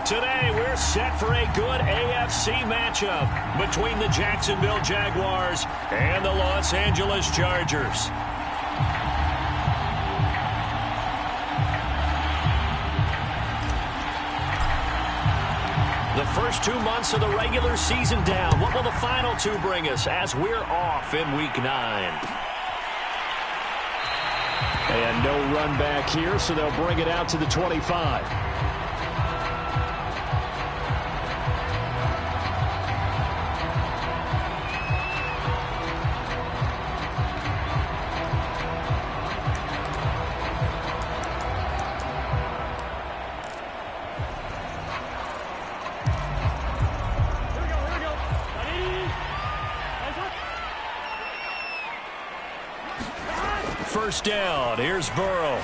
Today, we're set for a good AFC matchup between the Jacksonville Jaguars and the Los Angeles Chargers. The first 2 months of the regular season down. What will the final two bring us as we're off in Week 9? And no run back here, so they'll bring it out to the 25. First down. Here's Burrow.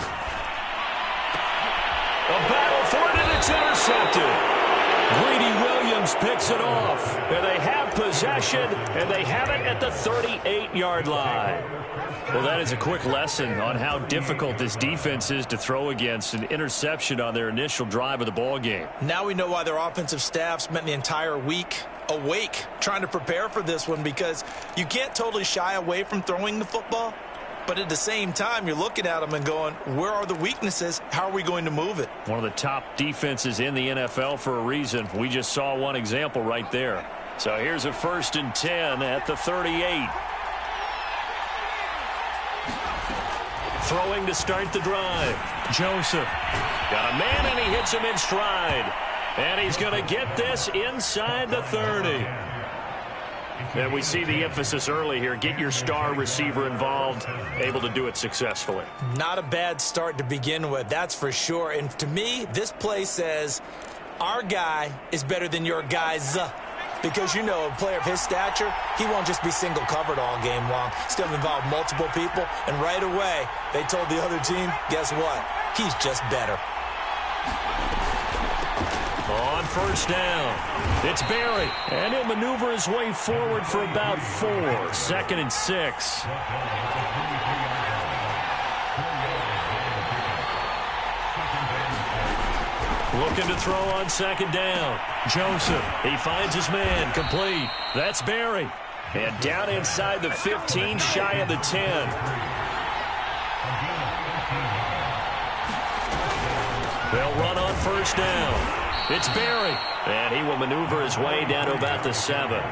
A battle for it, and it's intercepted. Greedy Williams picks it off. And they have possession, and they have it at the 38-yard line. Well, that is a quick lesson on how difficult this defense is to throw against. An interception on their initial drive of the ball game. Now we know why their offensive staff spent the entire week awake trying to prepare for this one, because you can't totally shy away from throwing the football. But at the same time, you're looking at them and going, where are the weaknesses? How are we going to move it? One of the top defenses in the NFL for a reason. We just saw one example right there. So here's a 1st and 10 at the 38. Throwing to start the drive. Joseph. Got a man, and he hits him in stride. And he's going to get this inside the 30. And we see the emphasis early here. Get your star receiver involved, able to do it successfully. Not a bad start to begin with, that's for sure. And to me, this play says our guy is better than your guys. Because, you know, a player of his stature, he won't just be single covered all game long. He's going to involve multiple people. And right away, they told the other team, guess what? He's just better. On first down, it's Barry, and he'll maneuver his way forward for about 4. 2nd and 6. Looking to throw on 2nd down. Joseph, he finds his man, complete. That's Barry. And down inside the 15, shy of the 10. They'll run on first down. It's Barry, and he will maneuver his way down to about the 7.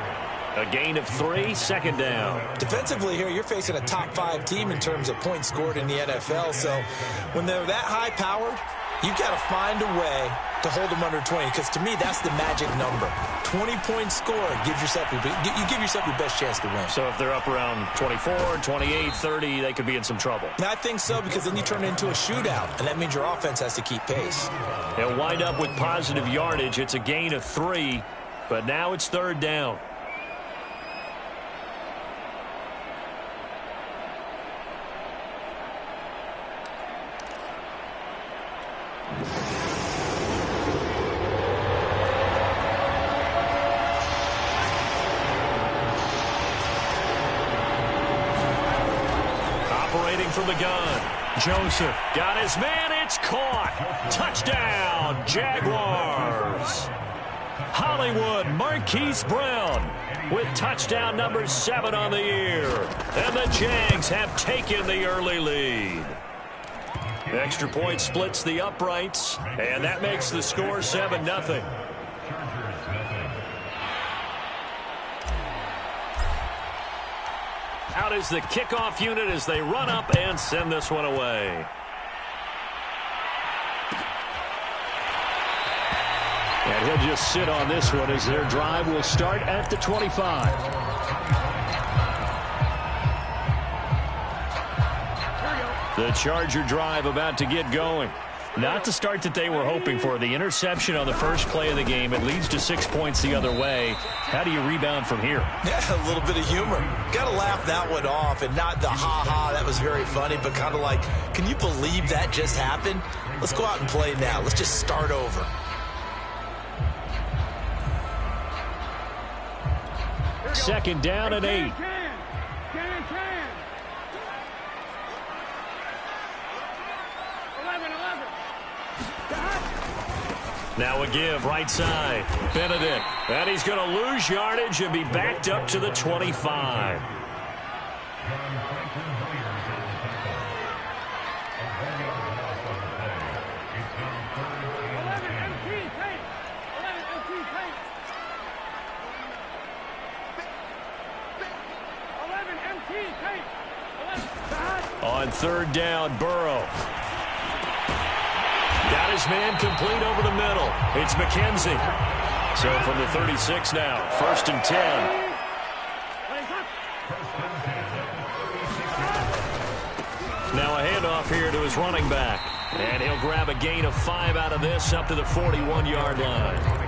A gain of 3, 2nd down. Defensively here, you're facing a top 5 team in terms of points scored in the NFL. So when they're that high powered, you've got to find a way to hold them under 20, because to me, that's the magic number. 20 points scored gives yourself you give yourself your best chance to win. So if they're up around 24, 28, 30, they could be in some trouble. I think so, because then you turn it into a shootout, and that means your offense has to keep pace. They'll wind up with positive yardage. It's a gain of 3, but now it's 3rd down. From the gun, Joseph got his man. It's caught. Touchdown, Jaguars. Hollywood Marquise Brown with touchdown number 7 on the year. And the Jags have taken the early lead. Extra point splits the uprights, and that makes the score 7-0. Out is the kickoff unit as they run up and send this one away. And he'll just sit on this one as their drive will start at the 25. The Charger drive about to get going. Not the start that they were hoping for. The interception on the first play of the game. It leads to 6 points the other way. How do you rebound from here? Yeah, a little bit of humor. Got to laugh that one off, and not the ha-ha, that was very funny, but kind of like, can you believe that just happened? Let's go out and play now. Let's just start over. Second down and 8. Now a give right side. Benedict. And he's going to lose yardage and be backed up to the 25. On third down, Burrow. Got his man complete over the middle. It's McKenzie. So from the 36 now, 1st and 10. Now a handoff here to his running back. And he'll grab a gain of 5 out of this up to the 41-yard line.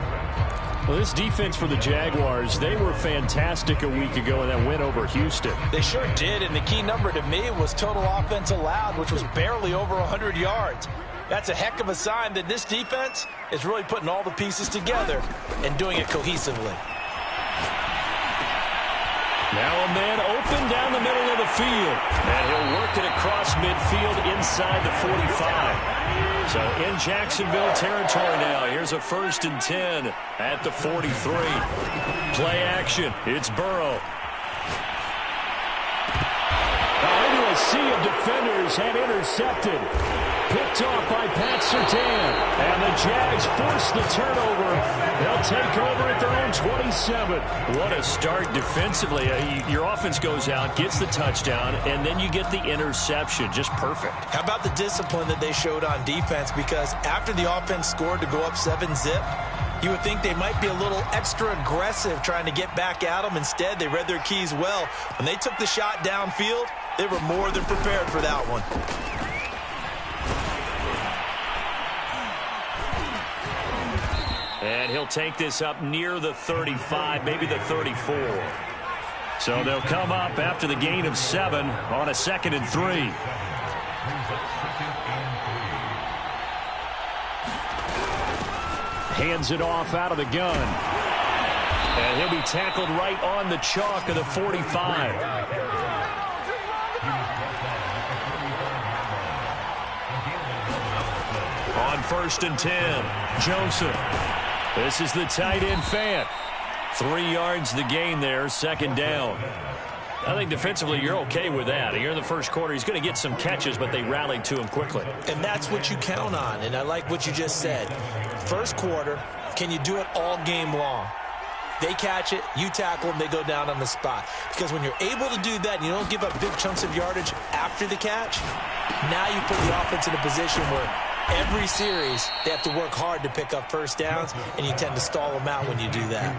Well, this defense for the Jaguars, they were fantastic a week ago in that win over Houston. They sure did, and the key number to me was total offense allowed, which was barely over 100 yards. That's a heck of a sign that this defense is really putting all the pieces together and doing it cohesively. Now a man open down the middle of the field. And he'll work it across midfield inside the 45. So in Jacksonville territory now. Here's a 1st and 10 at the 43. Play action. It's Burrow. Into a sea of defenders and intercepted. Picked off by Pat Surtain. And the Jags force the turnover. They'll take over at their own 27. What a start defensively. Your offense goes out, gets the touchdown, and then you get the interception. Just perfect. How about the discipline that they showed on defense? Because after the offense scored to go up 7-zip, you would think they might be a little extra aggressive trying to get back at them. Instead, they read their keys well. When they took the shot downfield, they were more than prepared for that one. And he'll take this up near the 35, maybe the 34. So they'll come up after the gain of 7 on a 2nd and 3. Hands it off out of the gun. And he'll be tackled right on the chalk of the 45. On 1st and 10, Joseph. This is the tight end Fant. 3 yards the gain there, 2nd down. I think defensively you're okay with that. Here in the first quarter, he's going to get some catches, but they rallied to him quickly. And that's what you count on, and I like what you just said. First quarter, can you do it all game long? They catch it, you tackle them, they go down on the spot. Because when you're able to do that and you don't give up big chunks of yardage after the catch, now you put the offense in a position where every series, they have to work hard to pick up first downs, and you tend to stall them out when you do that.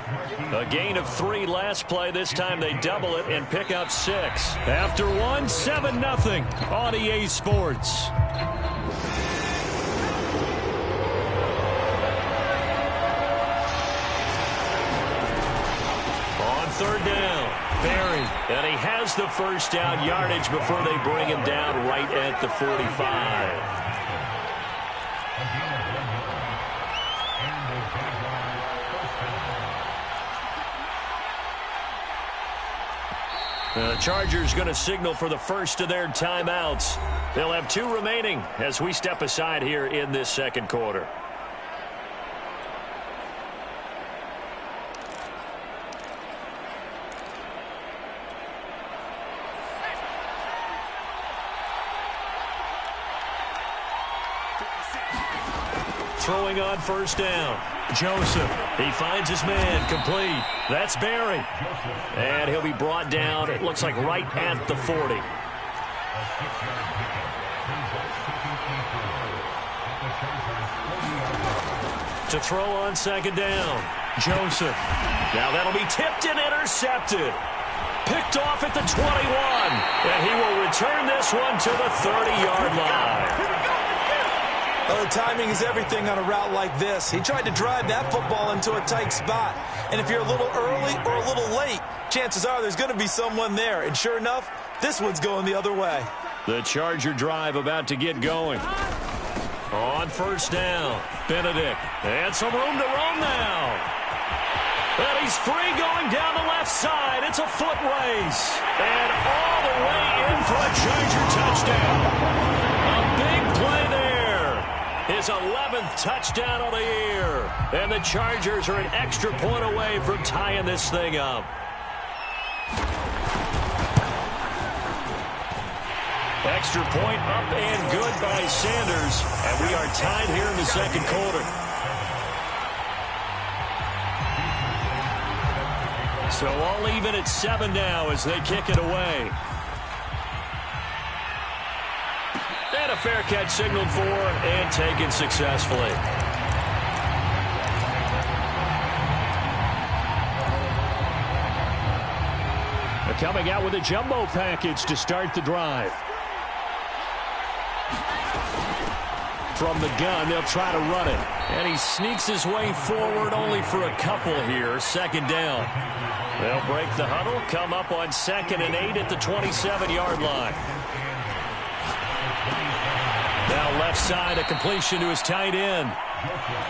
A gain of 3 last play. This time they double it and pick up 6. After 1, 7-0 on EA Sports. On 3rd down, Barry. And he has the first down yardage before they bring him down right at the 45. The Chargers going to signal for the first of their timeouts. They'll have 2 remaining as we step aside here in this 2nd quarter. Throwing on 1st down. Joseph. He finds his man complete. That's Barry. And he'll be brought down, it looks like right at the 40. To throw on 2nd down. Joseph. Now that'll be tipped and intercepted. Picked off at the 21. And he will return this one to the 30-yard line. Oh, timing is everything on a route like this. He tried to drive that football into a tight spot. And if you're a little early or a little late, chances are there's going to be someone there. And sure enough, this one's going the other way. The Charger drive about to get going. On 1st down, Benedict. And some room to roam now. And he's free going down the left side. It's a foot race. And all the way in for a Charger touchdown. A big play there. his 11th touchdown of the year. And the Chargers are an extra point away from tying this thing up. Extra point up and good by Sanders. And we are tied here in the second quarter. So all even at 7 now as they kick it away. And a fair catch signaled for and taken successfully. They're coming out with a jumbo package to start the drive. From the gun, they'll try to run it. And he sneaks his way forward only for a couple here. Second down. They'll break the huddle, come up on 2nd and 8 at the 27-yard line. Now left side, a completion to his tight end.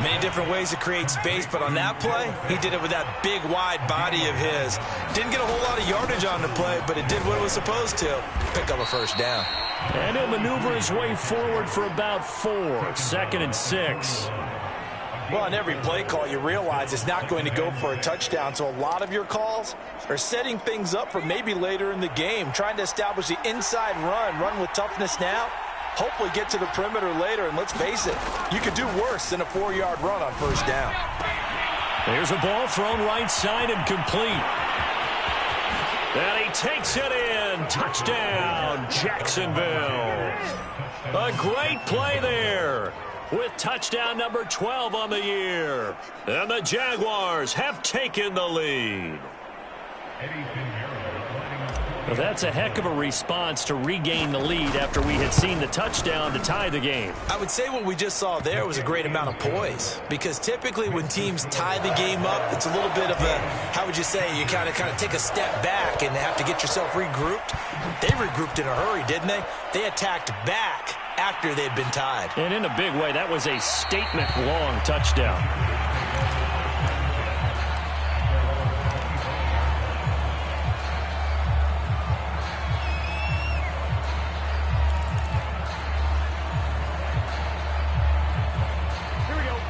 Many different ways to create space, but on that play, he did it with that big, wide body of his. Didn't get a whole lot of yardage on the play, but it did what it was supposed to. Pick up a first down. And he'll maneuver his way forward for about 4. 2nd and 6. Well, on every play call, you realize it's not going to go for a touchdown, so a lot of your calls are setting things up for maybe later in the game, trying to establish the inside run with toughness now, hopefully get to the perimeter later, and let's face it, you could do worse than a 4-yard run on first down. There's a ball thrown right side and complete. And he takes it in. Touchdown, Jacksonville. A great play there, with touchdown number 12 on the year. And the Jaguars have taken the lead. Well, that's a heck of a response to regain the lead after we had seen the touchdown to tie the game. I would say what we just saw there was a great amount of poise, because typically when teams tie the game up, it's a little bit of a, how would you say, you kind of take a step back and have to get yourself regrouped. They regrouped in a hurry, didn't they? They attacked back after they'd been tied. And in a big way, that was a statement-long touchdown.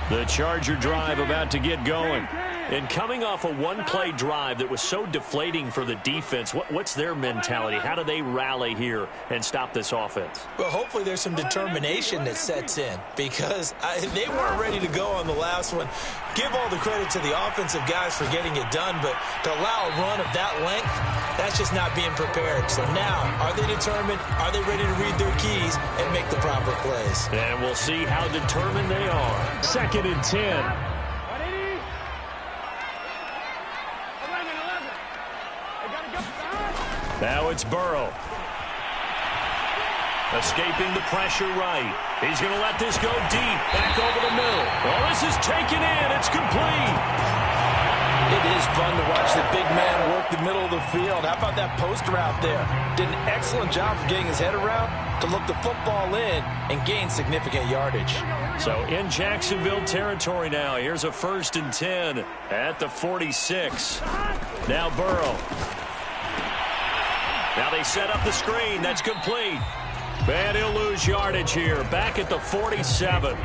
The Charger drive about to get going. And coming off a one-play drive that was so deflating for the defense, what's their mentality? How do they rally here and stop this offense? Well, hopefully there's some determination that sets in, because they weren't ready to go on the last one. Give all the credit to the offensive guys for getting it done, but to allow a run of that length, that's just not being prepared. So now, are they determined? Are they ready to read their keys and make the proper plays? And we'll see how determined they are. 2nd and 10. Now it's Burrow. Escaping the pressure right. He's going to let this go deep. Back over the middle. Well, this is taken in. It's complete. It is fun to watch the big man work the middle of the field. How about that post route there? Did an excellent job of getting his head around to look the football in and gain significant yardage. So in Jacksonville territory now. Here's a 1st and 10 at the 46. Now Burrow. Now they set up the screen. That's complete. And he'll lose yardage here. Back at the 47.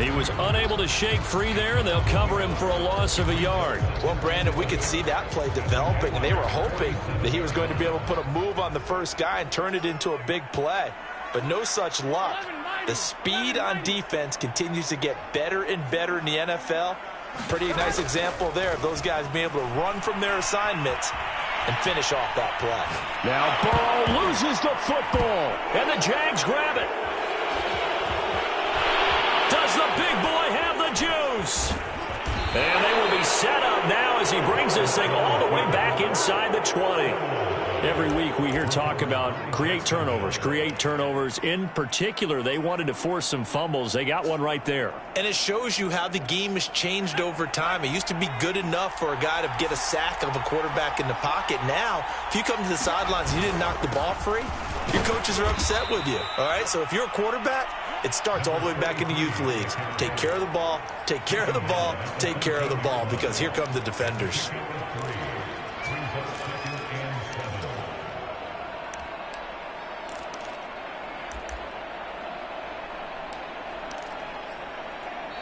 He was unable to shake free there, and they'll cover him for a loss of a yard. Well, Brandon, we could see that play developing, and they were hoping that he was going to be able to put a move on the first guy and turn it into a big play. But no such luck. The speed on defense continues to get better and better in the NFL. Pretty nice example there of those guys being able to run from their assignments and finish off that play. Now Burrow loses the football, and the Jags grab it. Does the big boy have the juice? And they will be set up now as he brings this thing all the way back inside the 20. Every week we hear talk about create turnovers. In particular, they wanted to force some fumbles. They got one right there. And it shows you how the game has changed over time. It used to be good enough for a guy to get a sack of a quarterback in the pocket. Now, if you come to the sidelines and you didn't knock the ball free, your coaches are upset with you. All right, so if you're a quarterback, it starts all the way back in the youth leagues. Take care of the ball, take care of the ball, take care of the ball, because here come the defenders.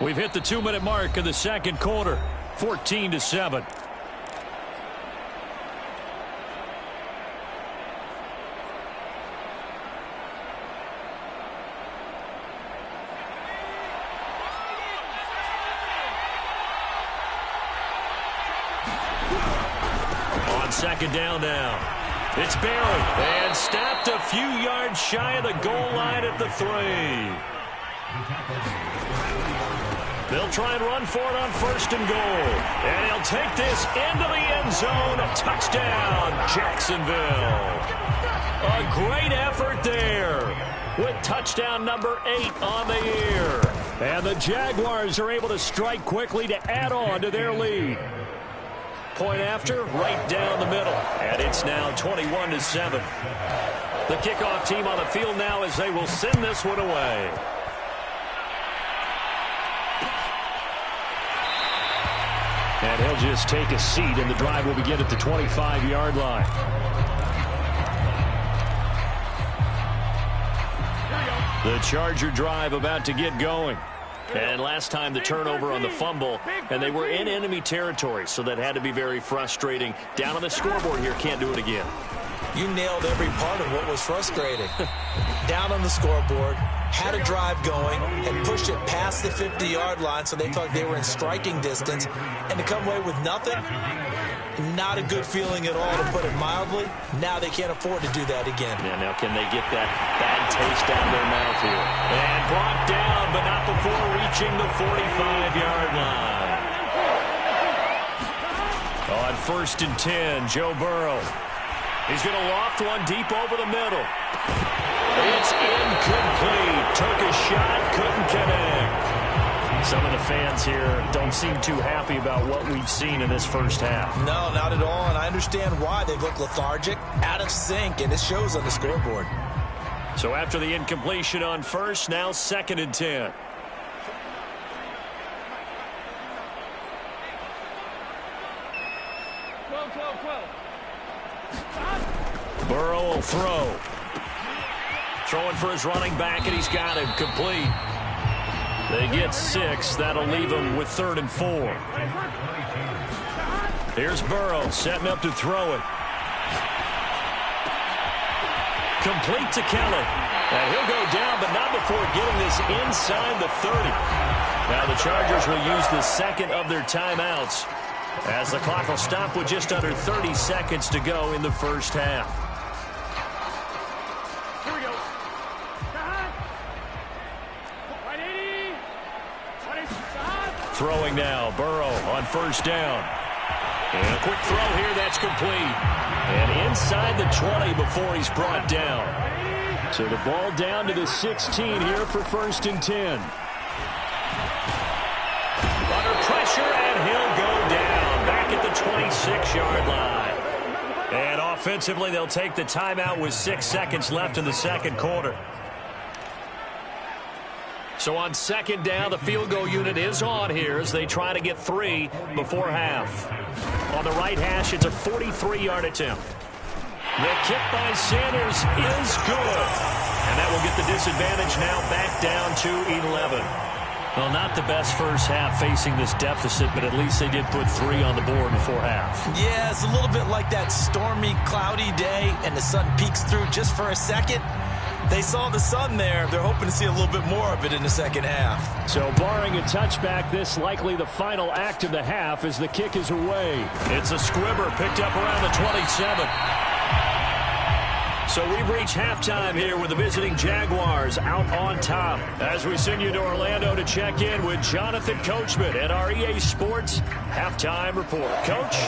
We've hit the 2-minute mark of the second quarter, 14-7. On second down now. It's buried and stopped a few yards shy of the goal line at the 3. They'll try and run for it on first and goal. And he'll take this into the end zone. A touchdown, Jacksonville. A great effort there with touchdown number 8 on the year. And the Jaguars are able to strike quickly to add on to their lead. Point after, right down the middle. And it's now 21-7. The kickoff team on the field now as they will send this one away. And he'll just take a seat, and the drive will begin at the 25-yard line. The Charger drive about to get going. And last time the turnover on the fumble, and they were in enemy territory, so that had to be very frustrating. Down on the scoreboard here, can't do it again. You nailed every part of what was frustrating. Down on the scoreboard, had a drive going, and pushed it past the 50-yard line so they felt they were in striking distance, and to come away with nothing, not a good feeling at all, to put it mildly. Now they can't afford to do that again. Yeah, now can they get that bad taste out of their mouth here? And brought down, but not before reaching the 45-yard line. On first and 10, Joe Burrow. He's going to loft one deep over the middle. It's incomplete. Took a shot, couldn't connect. Some of the fans here don't seem too happy about what we've seen in this first half. No, not at all, and I understand why. They look lethargic, out of sync, and it shows on the scoreboard. So after the incompletion on first, now second and 10. Burrow will throw. Throwing for his running back, and he's got him complete. They get 6. That'll leave him with 3rd and 4. Here's Burrow setting up to throw it. Complete to Kelly. And he'll go down, but not before getting this inside the 30. Now the Chargers will use the second of their timeouts, as the clock will stop with just under 30 seconds to go in the first half. Throwing now, Burrow on first down. And a quick throw here, that's complete. And inside the 20 before he's brought down. So the ball down to the 16 here for first and 10. Under pressure, and he'll go down back at the 26-yard line. And offensively, they'll take the timeout with 6 seconds left in the second quarter. So on second down, the field goal unit is on here as they try to get 3 before half. On the right hash, it's a 43-yard attempt. The kick by Sanders is good. And that will get the disadvantage now back down to 11. Well, not the best first half facing this deficit, but at least they did put 3 on the board before half. Yeah, it's a little bit like that stormy, cloudy day, and the sun peeks through just for a second. They saw the sun there. They're hoping to see a little bit more of it in the second half. So barring a touchback, this likely the final act of the half as the kick is away. It's a squibber picked up around the 27. So we've reached halftime here with the visiting Jaguars out on top. As we send you to Orlando to check in with Jonathan Coachman at our EA Sports Halftime Report. Coach?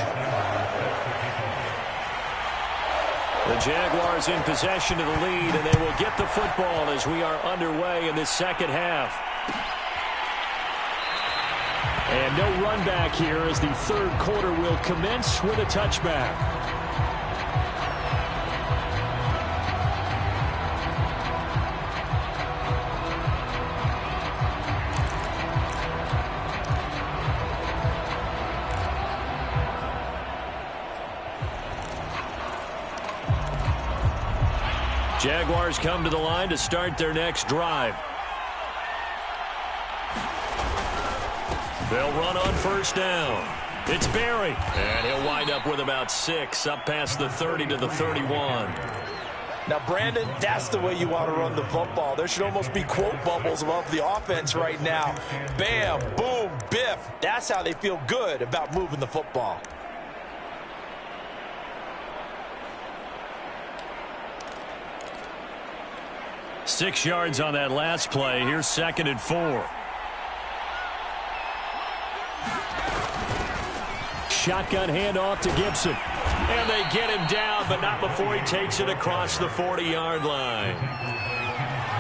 The Jaguars in possession of the lead, and they will get the football as we are underway in this second half. And no run back here as the third quarter will commence with a touchback. Jaguars come to the line to start their next drive. They'll run on first down. It's Barry. And he'll wind up with about 6 up past the 30 to the 31. Now, Brandon, that's the way you want to run the football. There should almost be quote bubbles above the offense right now. Bam, boom, biff. That's how they feel good about moving the football. Six yards on that last play. Here's 2nd and 4. Shotgun handoff to Gibson. And they get him down, but not before he takes it across the 40-yard line.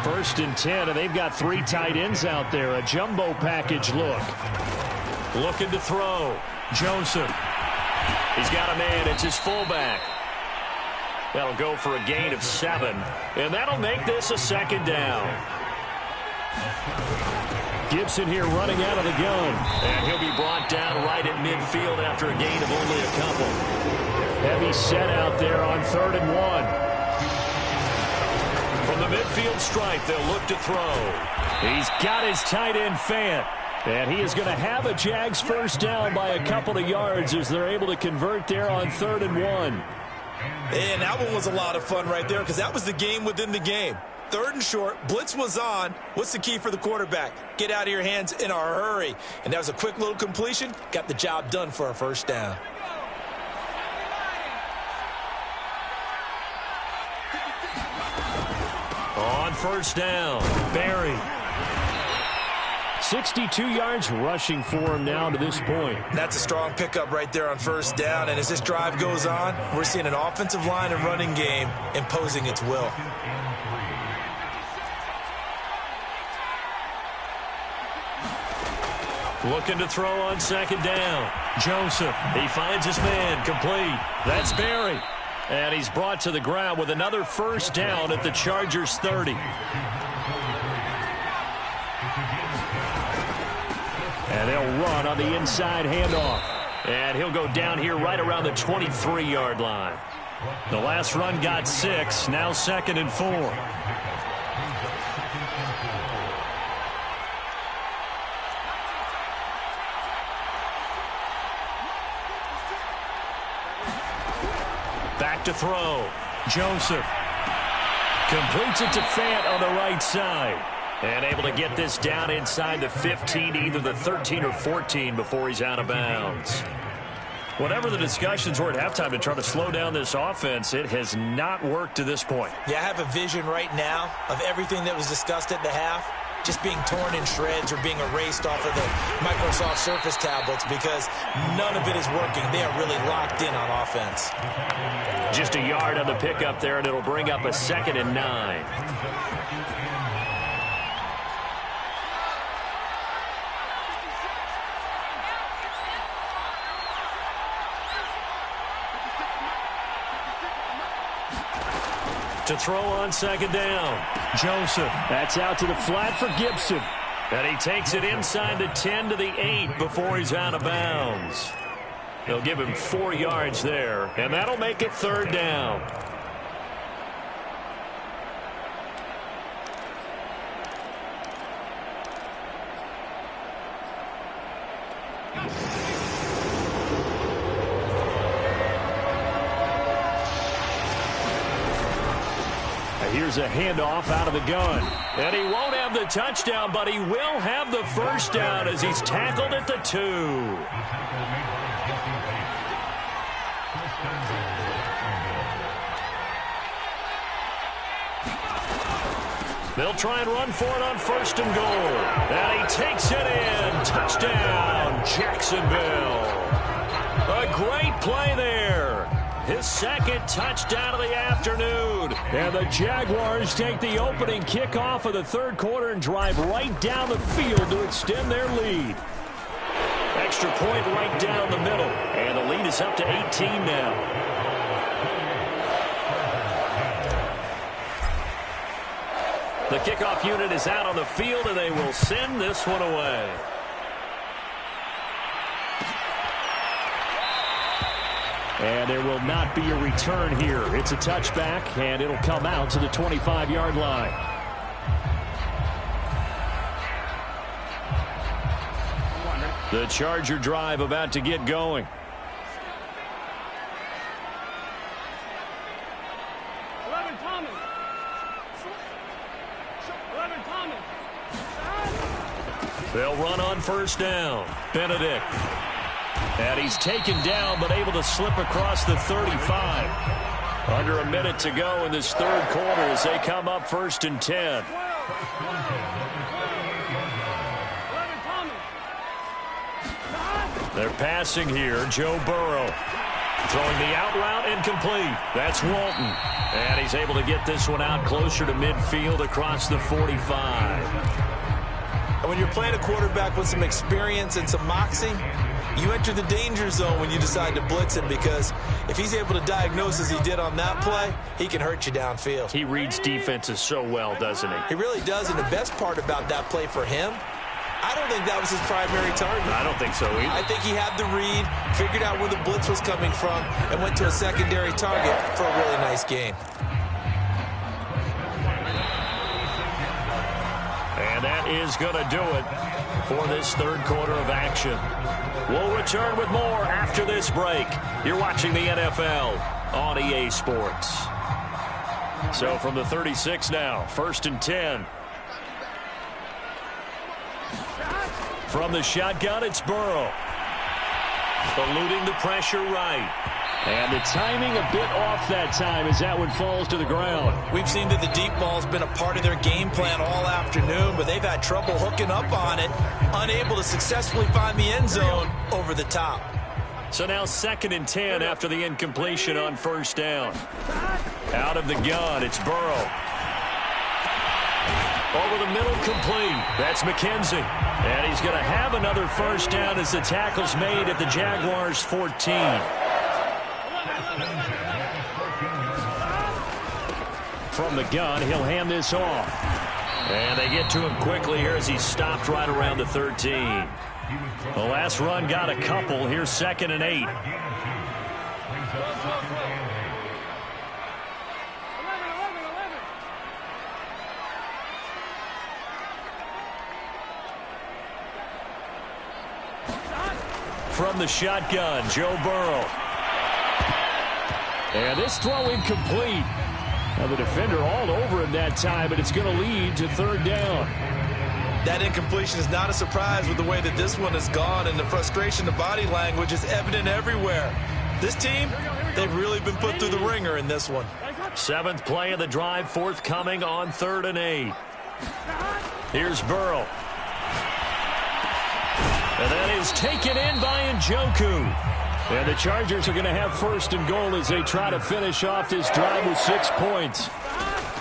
1st and 10, and they've got 3 tight ends out there. A jumbo package look. Looking to throw. Joseph. He's got a man. It's his fullback. That'll go for a gain of 7. And that'll make this a 2nd down. Gibson here running out of the gun. And he'll be brought down right at midfield after a gain of only a couple. Heavy set out there on 3rd and 1. From the midfield stripe, they'll look to throw. He's got his tight end Fant. And he is going to have a Jags first down by a couple of yards as they're able to convert there on 3rd and 1. And that one was a lot of fun right there because that was the game within the game. 3rd and short, blitz was on. What's the key for the quarterback? Get out of your hands in a hurry. And that was a quick little completion. Got the job done for a first down. On first down, Barry. 62 yards rushing for him now to this point. That's a strong pickup right there on first down. And as this drive goes on, we're seeing an offensive line and running game imposing its will. Looking to throw on 2nd down. Joseph. He finds his man. Complete. That's Barry. And he's brought to the ground with another first down at the Chargers' 30. And they'll run on the inside handoff. And he'll go down here right around the 23-yard line. The last run got 6. Now 2nd and 4. Back to throw. Joseph completes it to Fant on the right side. And able to get this down inside the 15, either the 13 or 14 before he's out of bounds. Whatever the discussions were at halftime to try to slow down this offense, it has not worked to this point. Yeah, I have a vision right now of everything that was discussed at the half just being torn in shreds or being erased off of the Microsoft Surface tablets because none of it is working. They are really locked in on offense. Just a yard on the pickup there, and it'll bring up a 2nd and 9. To throw on 2nd down. Joseph. That's out to the flat for Gibson. And he takes it inside the 10 to the 8 before he's out of bounds. They'll give him 4 yards there, and that'll make it 3rd down. Here's a handoff out of the gun. And he won't have the touchdown, but he will have the first down as he's tackled at the 2. They'll try and run for it on 1st and goal. And he takes it in. Touchdown, Jacksonville. A great play there. His 2nd touchdown of the afternoon. And the Jaguars take the opening kickoff of the 3rd quarter and drive right down the field to extend their lead. Extra point right down the middle. And the lead is up to 18 now. The kickoff unit is out on the field, and they will send this one away. And there will not be a return here. It's a touchback, and it'll come out to the 25-yard line. The Charger drive about to get going. They'll run on first down. Benedict. And he's taken down but able to slip across the 35. Under a minute to go in this third quarter as they come up 1st and 10. They're passing here. Joe Burrow. Throwing the out route incomplete. That's Walton. And he's able to get this one out closer to midfield across the 45. And when you're playing a quarterback with some experience and some moxie, you enter the danger zone when you decide to blitz him, because if he's able to diagnose as he did on that play, he can hurt you downfield. He reads defenses so well, doesn't he? He really does, and the best part about that play for him, I don't think that was his primary target. I don't think so either. I think he had the read, figured out where the blitz was coming from, and went to a secondary target for a really nice game. And that is going to do it for this third quarter of action. We'll return with more after this break. You're watching the NFL on EA Sports. So from the 36 now, 1st and 10. From the shotgun, it's Burrow. Eluding the pressure right. And the timing a bit off that time as that one falls to the ground. We've seen that the deep ball's been a part of their game plan all afternoon, but they've had trouble hooking up on it, unable to successfully find the end zone over the top. So now 2nd and 10 after the incompletion on first down. Out of the gun, it's Burrow. Over the middle, complete. That's McKenzie. And he's going to have another first down as the tackle's made at the Jaguars' 14. From the gun, he'll hand this off. And they get to him quickly here as he's stopped right around the 13. The last run got a couple. Here's 2nd and 8. From the shotgun, Joe Burrow. And this throw incomplete. Now the defender all over him that time, but it's going to lead to 3rd down. That incompletion is not a surprise with the way that this one has gone, and the frustration, the body language is evident everywhere. This team, they've really been put through the ringer in this one. 7th play of the drive, forthcoming on 3rd and 8. Here's Burrow. And that is taken in by Njoku. And the Chargers are going to have 1st and goal as they try to finish off this drive with 6 points.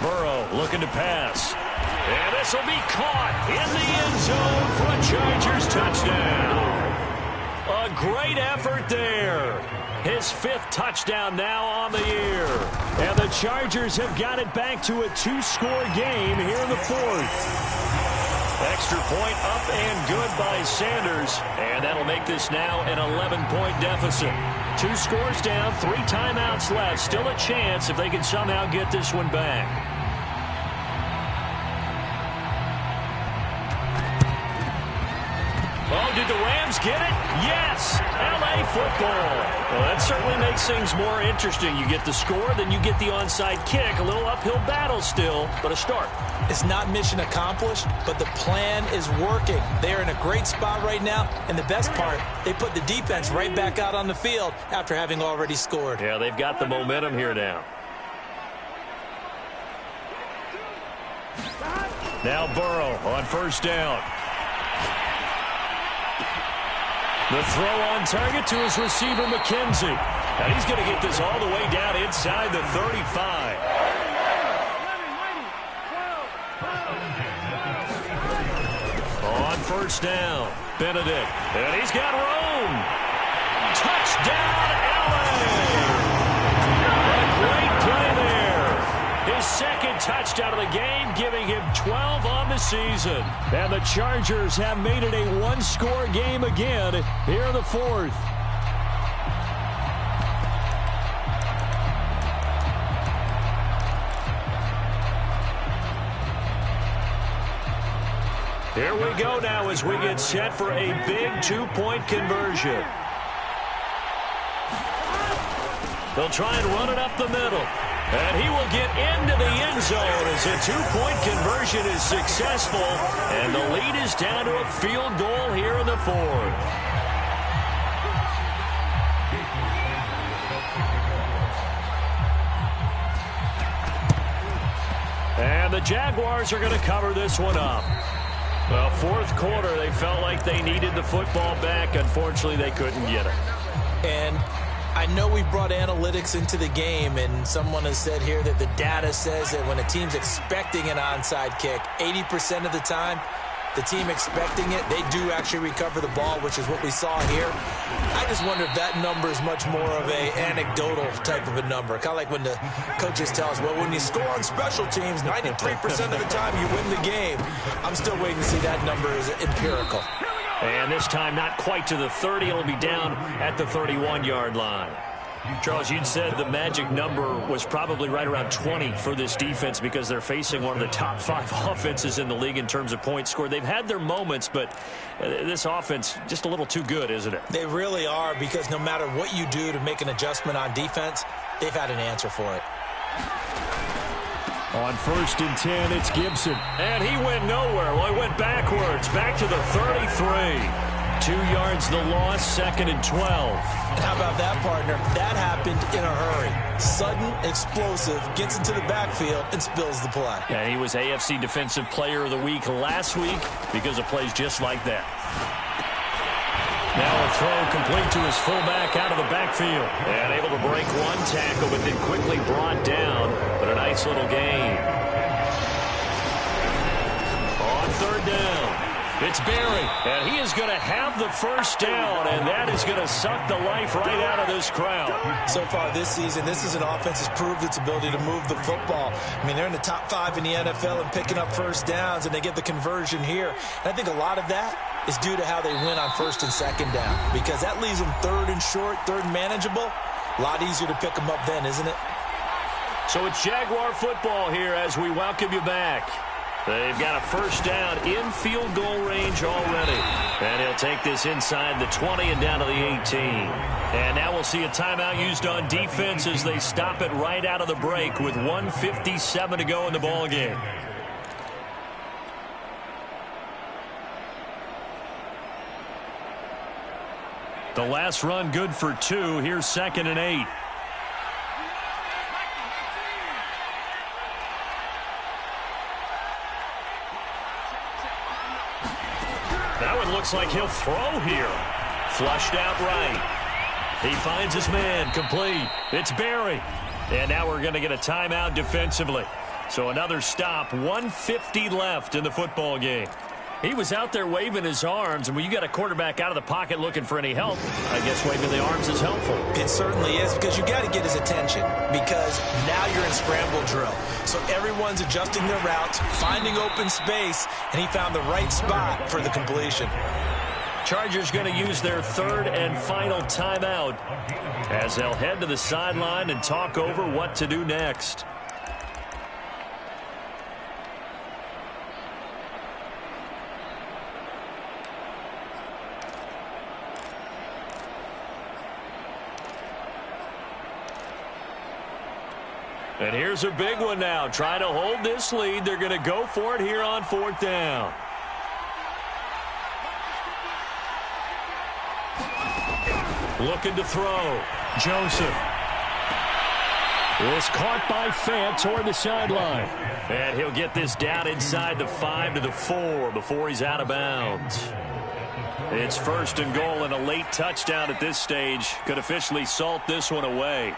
Burrow looking to pass. And this will be caught in the end zone for a Chargers touchdown. A great effort there. His 5th touchdown now on the year. And the Chargers have got it back to a 2-score game here in the 4th. Extra point up and good by Sanders. And that'll make this now an 11-point deficit. 2 scores down, 3 timeouts left. Still a chance if they can somehow get this one back. Oh, did the Rams get it? Yes! L.A. football. Well, that certainly makes things more interesting. You get the score, then you get the onside kick. A little uphill battle still, but a start. It's not mission accomplished, but the plan is working. They're in a great spot right now, and the best part, they put the defense right back out on the field after having already scored. Yeah, they've got the momentum here now. Now Burrow on first down. The throw on target to his receiver, McKenzie. And he's going to get this all the way down inside the 35. On first down, Benedict. And he's got room. Touchdown, LA! A great play there. His 2nd touchdown of the game, giving him 12 on the season. And the Chargers have made it a 1-score game again here in the 4th. Here here we go now as we get set for a big 2-point conversion. They'll try and run it up the middle. And he will get into the end zone as a 2-point conversion is successful. And the lead is down to a field goal here in the fourth. And the Jaguars are going to cover this one up. Well, fourth quarter, they felt like they needed the football back. Unfortunately, they couldn't get it. And I know we brought analytics into the game, and someone has said here that the data says that when a team's expecting an onside kick, 80% of the time, the team expecting it, they do actually recover the ball, which is what we saw here. I just wonder if that number is much more of a anecdotal type of a number. Kind of like when the coaches tell us, well, when you score on special teams, 93% of the time you win the game. I'm still waiting to see that number is empirical. And this time not quite to the 30. It'll be down at the 31-yard line. Charles, you'd said the magic number was probably right around 20 for this defense because they're facing one of the top 5 offenses in the league in terms of points scored. They've had their moments, but this offense just a little too good, isn't it? They really are, because no matter what you do to make an adjustment on defense, they've had an answer for it. On 1st and 10, it's Gibson. And he went nowhere. Well, he went backwards, back to the 33. 2 yards the loss, 2nd and 12. How about that, partner? That happened in a hurry. Sudden, explosive, gets into the backfield, and spills the play. Yeah, he was AFC Defensive Player of the Week last week because of plays just like that. Now a throw complete to his fullback out of the backfield. And able to break one tackle, but then quickly brought down. But a nice little gain. On 3rd down. It's Berry, and he is going to have the first down, and that is going to suck the life right out of this crowd. So far this season, this is an offense that's proved its ability to move the football. I mean, they're in the top 5 in the NFL and picking up first downs, and they get the conversion here. And I think a lot of that is due to how they win on 1st and 2nd down, because that leaves them 3rd and short, 3rd and manageable. A lot easier to pick them up then, isn't it? So it's Jaguar football here as we welcome you back. They've got a first down in field goal range already. And he'll take this inside the 20 and down to the 18. And now we'll see a timeout used on defense as they stop it right out of the break with 1:57 to go in the ball game. The last run good for 2. Here's 2nd and 8. Looks like he'll throw here. Flushed out right. He finds his man. Complete. It's Berry. And now we're going to get a timeout defensively. So another stop. 1:50 left in the football game. He was out there waving his arms, and when you got a quarterback out of the pocket looking for any help, I guess waving the arms is helpful. It certainly is, because you got to get his attention, because now you're in scramble drill. So everyone's adjusting their routes, finding open space, and he found the right spot for the completion. Chargers going to use their 3rd and final timeout as they'll head to the sideline and talk over what to do next. And here's a big one now. Trying to hold this lead. They're going to go for it here on 4th down. Looking to throw. Joseph. Was caught by Fant toward the sideline. And he'll get this down inside the 5 to the 4 before he's out of bounds. It's 1st and goal, and a late touchdown at this stage could officially salt this one away.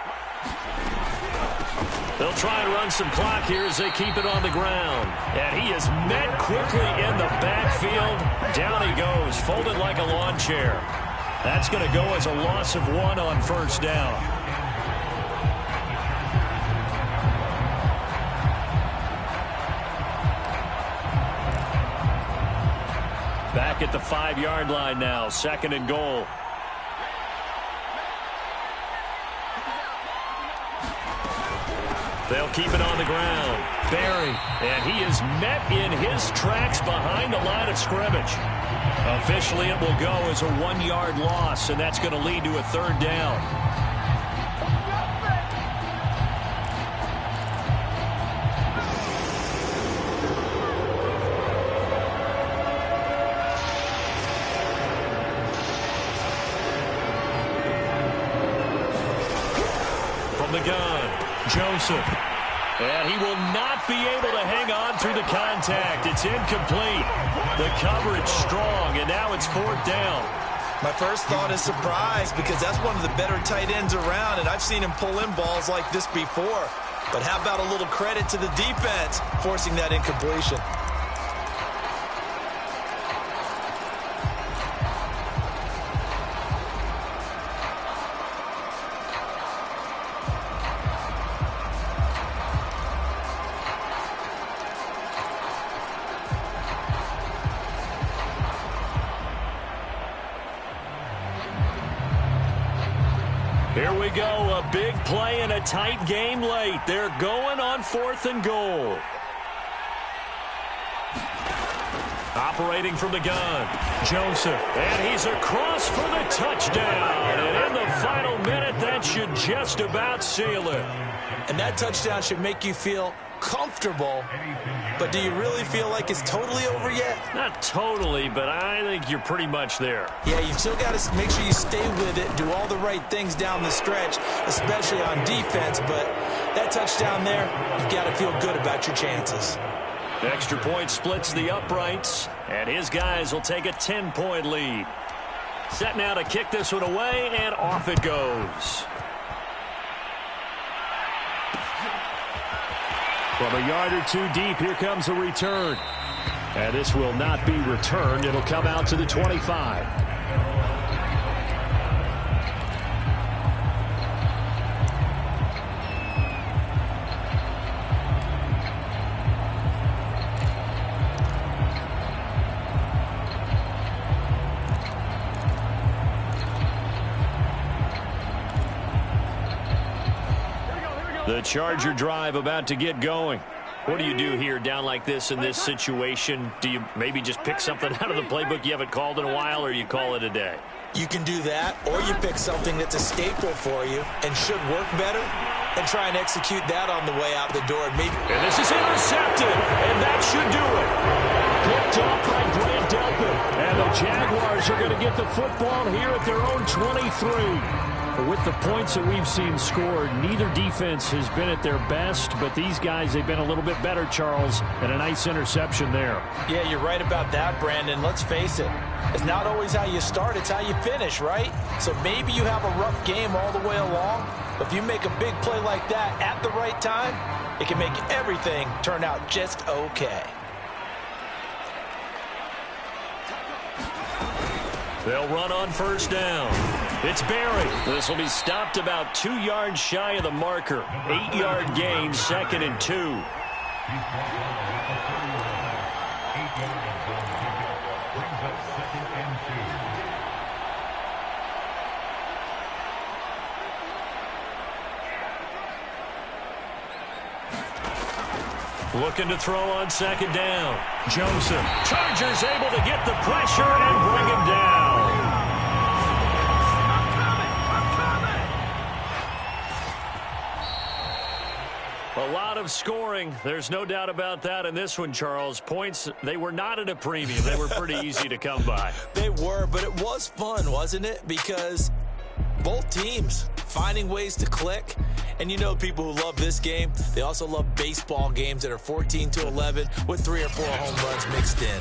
They'll try and run some clock here as they keep it on the ground. And he is met quickly in the backfield. Down he goes, folded like a lawn chair. That's going to go as a loss of 1 on 1st down. Back at the 5-yard line now, 2nd and goal. They'll keep it on the ground. Barry, and he is met in his tracks behind the line of scrimmage. Officially, it will go as a 1-yard loss, and that's going to lead to a 3rd down. From the gun, Joseph. And he will not be able to hang on through the contact. It's incomplete. The coverage strong, and now it's 4th down. My first thought is surprise, because that's one of the better tight ends around, and I've seen him pull in balls like this before. But how about a little credit to the defense forcing that incompletion? Here we go, a big play in a tight game late. They're going on 4th and goal. Operating from the gun, Joseph. And he's across for the touchdown. And in the final minute, that should just about seal it. And that touchdown should make you feel comfortable. But do you really feel like it's totally over yet? Not totally, but I think you're pretty much there. Yeah, you've still got to make sure you stay with it, do all the right things down the stretch, especially on defense. But that touchdown there, you've got to feel good about your chances. Extra point splits the uprights, and his guys will take a 10-point lead. Set now to kick this one away, and off it goes. From a yard or two deep, here comes a return. And this will not be returned. It'll come out to the 25. The Charger drive about to get going. What do you do here down like this in this situation? Do you maybe just pick something out of the playbook you haven't called in a while, or you call it a day? You can do that, or you pick something that's a staple for you and should work better and try and execute that on the way out the door. And this is intercepted, and that should do it. Picked off by Grant Delpit. And the Jaguars are going to get the football here at their own 23. With the points that we've seen scored, neither defense has been at their best, but these guys, they've been a little bit better, Charles, and a nice interception there. Yeah, you're right about that, Brandon. Let's face it. It's not always how you start, it's how you finish, right? So maybe you have a rough game all the way along, but if you make a big play like that at the right time, it can make everything turn out just okay. They'll run on 1st down. It's Barry. This will be stopped about 2 yards shy of the marker. 8-yard gain, 2nd and 2. Looking to throw on 2nd down. Joseph. Chargers able to get the pressure and bring him down. A lot of scoring. There's no doubt about that in this one, Charles. Points, they were not at a premium. They were pretty easy to come by. They were, but it was fun, wasn't it? Because both teams finding ways to click. And you know people who love this game, they also love baseball games that are 14-11 with 3 or 4 home runs mixed in.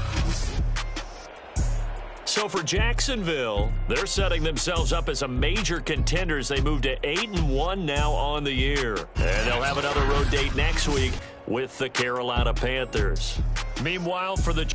So for Jacksonville, they're setting themselves up as a major contender as they move to 8-1 now on the year. And they'll have another road date next week with the Carolina Panthers. Meanwhile, for the